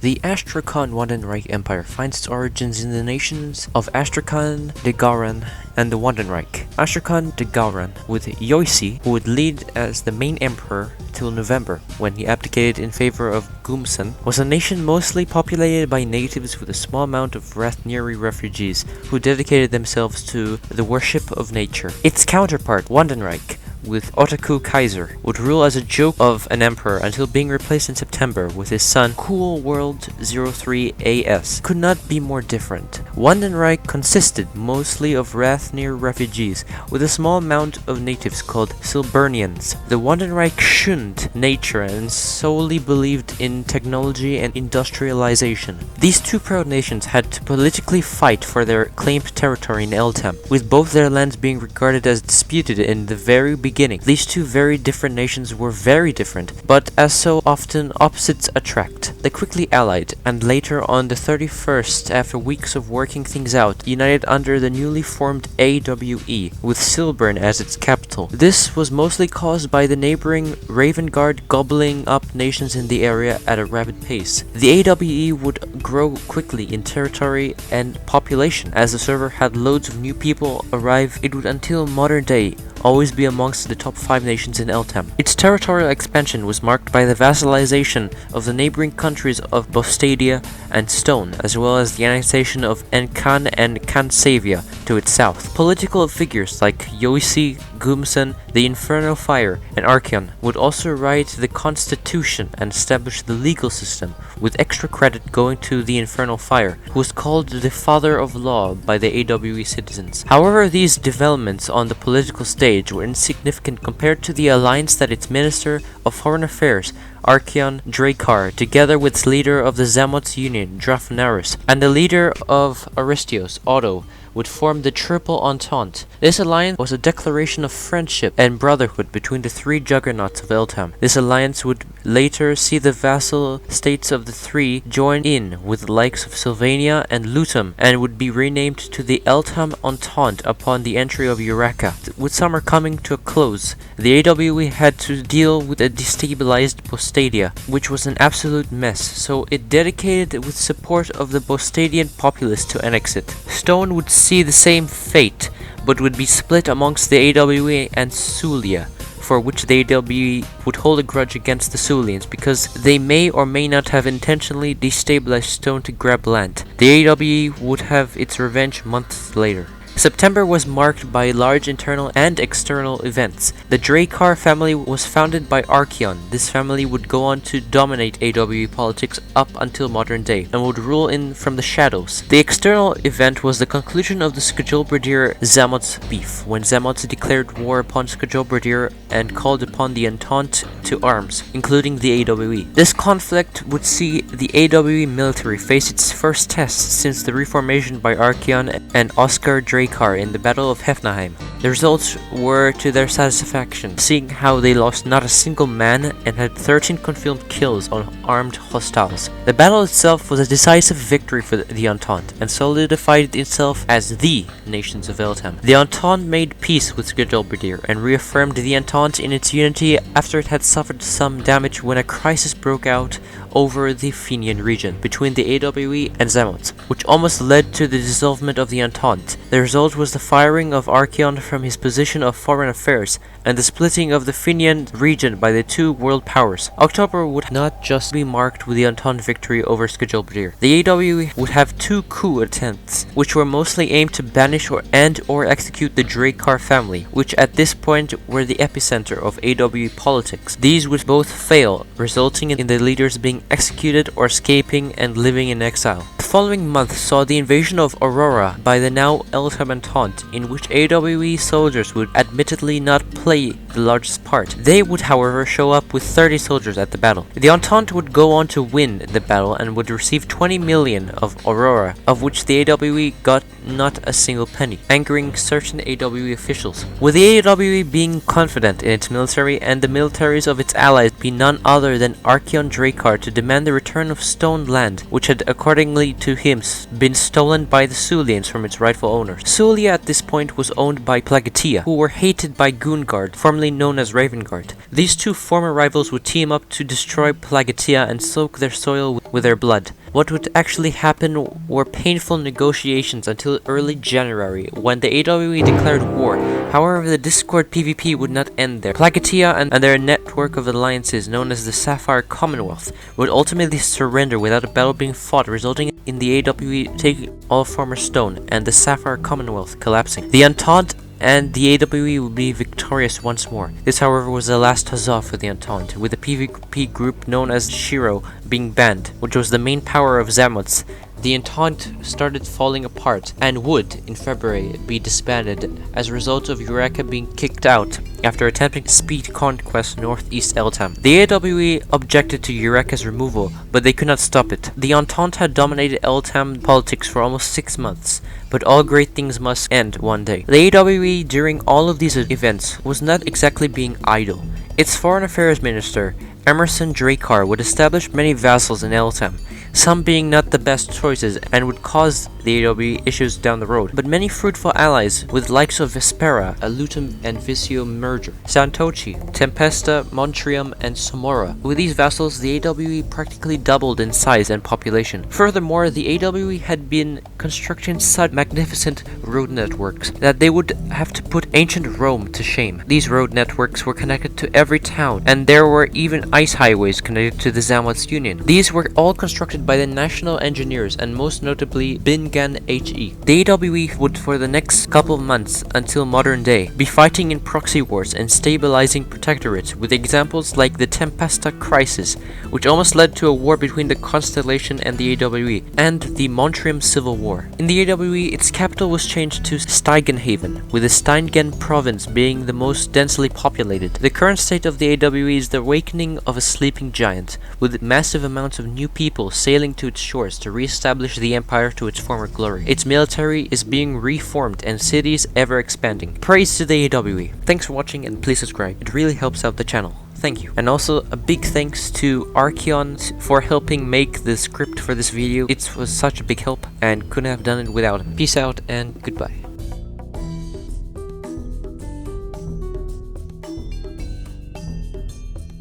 The Astrakhan-Wandenreich Empire finds its origins in the nations of Astrakhan, Degaran, and the Wandenreich. Astrakhan Degaran, with Yoisi, who would lead as the main emperor till November, when he abdicated in favor of Gumsan, was a nation mostly populated by natives with a small amount of Rathniri refugees who dedicated themselves to the worship of nature. Its counterpart, Wandenreich, with Otaku Kaiser, would rule as a joke of an emperor until being replaced in September with his son Cool World 03 AS. Could not be more different. Wandenreich consisted mostly of Rathnir refugees, with a small amount of natives called Silburnians. The Wandenreich shunned nature and solely believed in technology and industrialization. These two proud nations had to politically fight for their claimed territory in Eltam, with both their lands being regarded as disputed in the very beginning. These two very different nations were very different, but as so often opposites attract. They quickly allied, and later on the 31st, after weeks of working things out, united under the newly formed AWE, with Silburn as its capital. This was mostly caused by the neighboring Ravengard gobbling up nations in the area at a rapid pace. The AWE would grow quickly in territory and population. As the server had loads of new people arrive, it would until modern day always be amongst the top 5 nations in Eltam. Its territorial expansion was marked by the vassalization of the neighboring countries of Bostadia and Stone, as well as the annexation of Enkan and Kansavia to its south. Political figures like Yoisi, Gumsan, the Infernal Fire, and Archeon would also write the constitution and establish the legal system, with extra credit going to the Infernal Fire, who was called the father of law by the AWE citizens. However, these developments on the political stage were insignificant compared to the alliance that its Minister of Foreign Affairs, Archeon Dracar, together with its leader of the Zamots Union, Drafnaris, and the leader of Aristios, Otto, would form the Triple Entente. This alliance was a declaration of friendship and brotherhood between the three juggernauts of Eltam. This alliance would later see the vassal states of the three join in with the likes of Sylvania and Lutum, and would be renamed to the Eltam Entente upon the entry of Eureka. With summer coming to a close, the AWE had to deal with a destabilized Bostadia, which was an absolute mess, so it dedicated with support of the Bostadian populace to annex it. Stone would see the same fate, but would be split amongst the AWE and Sulia, for which the AWE would hold a grudge against the Sulians because they may or may not have intentionally destabilized Stone to grab land. The AWE would have its revenge months later. September was marked by large internal and external events. The Dracar family was founded by Archeon. This family would go on to dominate AWE politics up until modern day, and would rule in from the shadows. The external event was the conclusion of the Skjolbredir Zamots beef, when Zamots declared war upon Skjolbredir and called upon the Entente to arms, including the AWE. This conflict would see the AWE military face its first test since the reformation by Archeon and Oscar Dracar in the Battle of Hefnaheim. The results were to their satisfaction, seeing how they lost not a single man and had 13 confirmed kills on armed hostiles. The battle itself was a decisive victory for the Entente, and solidified itself as the nations of Eltam. The Entente made peace with Skjolbredir and reaffirmed the Entente in its unity after it had suffered some damage when a crisis broke out over the Fenian region between the AWE and Zamots, which almost led to the dissolvement of the Entente. The result was the firing of Archeon from his position of foreign affairs and the splitting of the Fenian region by the two world powers. October would not just be marked with the Entente victory over Skjolbredir. The AWE would have 2 coup attempts, which were mostly aimed to banish or execute the Dracar family, which at this point were the epicenter of AWE politics. These would both fail, resulting in the leaders being executed or escaping and living in exile. The following month saw the invasion of Aurora by the now Eltam Entente, in which AWE soldiers would admittedly not play the largest part. They would however show up with 30 soldiers at the battle. The Entente would go on to win the battle and would receive 20 million of Aurora, of which the AWE got not a single penny, angering certain AWE officials. With the AWE being confident in its military and the militaries of its allies be none other than Archeon Dracar to demand the return of Stone land, which had accordingly to him been stolen by the Sulians from its rightful owners. Sulia at this point was owned by Plagatia, who were hated by Goonguard, formerly known as Ravenguard. These two former rivals would team up to destroy Plagatia and soak their soil with their blood. What would actually happen were painful negotiations until early January, when the AWE declared war. However, the Discord PvP would not end there. Plagatia and their network of alliances, known as the Sapphire Commonwealth, would ultimately surrender without a battle being fought, resulting in the AWE taking all former stone and the Sapphire Commonwealth collapsing. The Entente and the AWE would be victorious once more. This, however, was the last huzzah for the Entente, with the PvP group known as Shiro being banned, which was the main power of Zamoth. The Entente started falling apart and would, in February, be disbanded as a result of Eureka being kicked out after attempting speed conquest northeast Eltam. The AWE objected to Eureka's removal, but they could not stop it. The Entente had dominated Eltam politics for almost 6 months, but all great things must end one day. The AWE, during all of these events, was not exactly being idle. Its foreign affairs minister, Emerson Dracar, would establish many vassals in Eltam, some being not the best choices and would cause the AWE issues down the road, but many fruitful allies with likes of Vespera, a Lutum and Visio merger, Santochi, Tempesta, Montrium, and Somora. With these vassals, the AWE practically doubled in size and population. Furthermore, the AWE had been constructing such magnificent road networks that they would have to put ancient Rome to shame. These road networks were connected to every town, and there were even ice highways connected to the Zamoth Union. These were all constructed by the National Engineers, and most notably Bingan HE. The AWE would, for the next couple of months until modern day, be fighting in proxy wars and stabilizing protectorates, with examples like the Tempesta Crisis, which almost led to a war between the Constellation and the AWE, and the Montrium Civil War. In the AWE, its capital was changed to Steigenhaven, with the Steigen province being the most densely populated. The current state of the AWE is the awakening of a sleeping giant, with massive amounts of new people sailing to its shores to re-establish the empire to its former glory. Its military is being reformed and cities ever expanding. Praise to the AWE. Thanks for watching and please subscribe. It really helps out the channel. Thank you. And also a big thanks to Archeon for helping make the script for this video. It was such a big help and couldn't have done it without him. Peace out and goodbye.